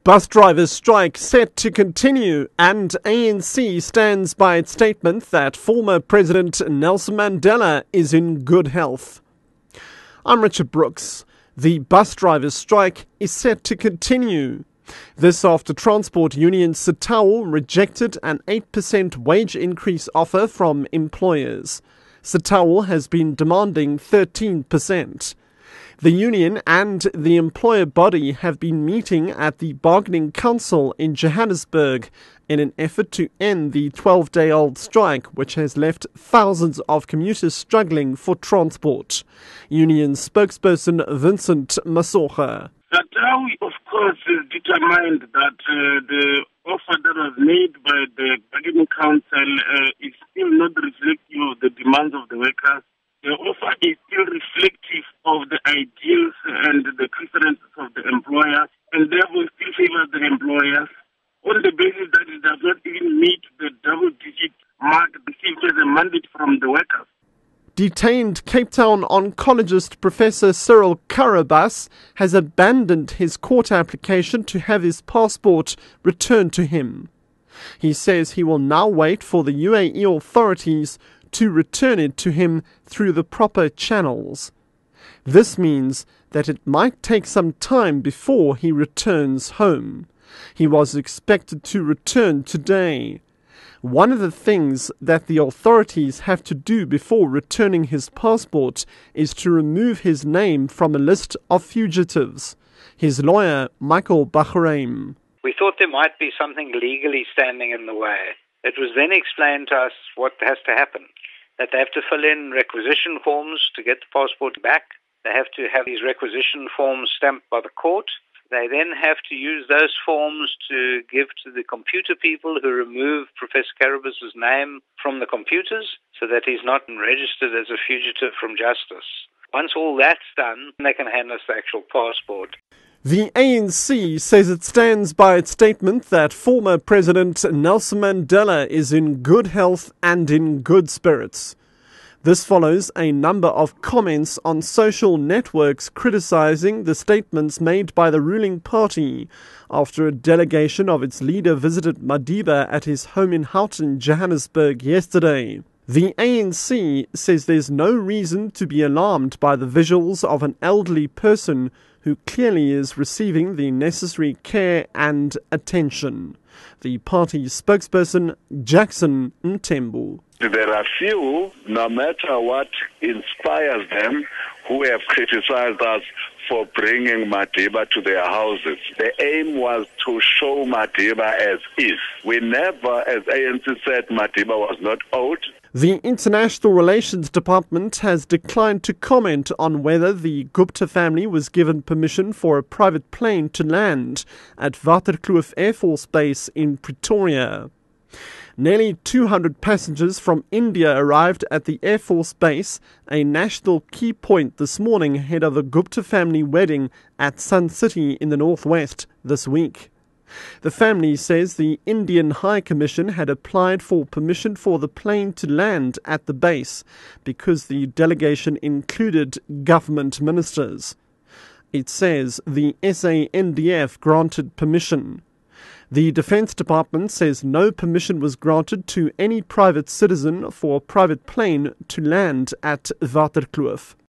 Bus drivers' strike set to continue, and ANC stands by its statement that former President Nelson Mandela is in good health. I'm Richard Brooks. The bus drivers' strike is set to continue. This after transport union SATAO rejected an 8% wage increase offer from employers. SATAO has been demanding 13%. The union and the employer body have been meeting at the Bargaining Council in Johannesburg in an effort to end the 12-day-old strike, which has left thousands of commuters struggling for transport. Union spokesperson Vincent Masocha. SATAO, of course, is determined that the offer that was made by the Bargaining Council is still not reflective of the demands of the workers. The offer is still reflective of the ideals and the preferences of the employer, and therefore still favors the employers on the basis that it does not even meet the double-digit mark received as a mandate from the workers. Detained Cape Town oncologist Professor Cyril Karabas has abandoned his court application to have his passport returned to him. He says he will now wait for the UAE authorities to return it to him through the proper channels. This means that it might take some time before he returns home. He was expected to return today. One of the things that the authorities have to do before returning his passport is to remove his name from a list of fugitives. His lawyer, Michael Bahraim. We thought there might be something legally standing in the way. It was then explained to us what has to happen, that they have to fill in requisition forms to get the passport back. They have to have these requisition forms stamped by the court. They then have to use those forms to give to the computer people who remove Professor Karabas's name from the computers so that he's not registered as a fugitive from justice. Once all that's done, they can hand us the actual passport. The ANC says it stands by its statement that former President Nelson Mandela is in good health and in good spirits. This follows a number of comments on social networks criticizing the statements made by the ruling party after a delegation of its leader visited Madiba at his home in Houghton, Johannesburg yesterday. The ANC says there's no reason to be alarmed by the visuals of an elderly person who clearly is receiving the necessary care and attention. The party's spokesperson, Jackson Mtembu. There are few, no matter what inspires them, who have criticized us for bringing Madiba to their houses. The aim was to show Madiba as is. We never, as ANC said, Madiba was not owed. The International Relations Department has declined to comment on whether the Gupta family was given permission for a private plane to land at Waterkloof Air Force Base in Pretoria. Nearly 200 passengers from India arrived at the Air Force Base, a national key point this morning ahead of the Gupta family wedding at Sun City in the northwest this week. The family says the Indian High Commission had applied for permission for the plane to land at the base because the delegation included government ministers. It says the SANDF granted permission. The Defence Department says no permission was granted to any private citizen for a private plane to land at Waterkloof.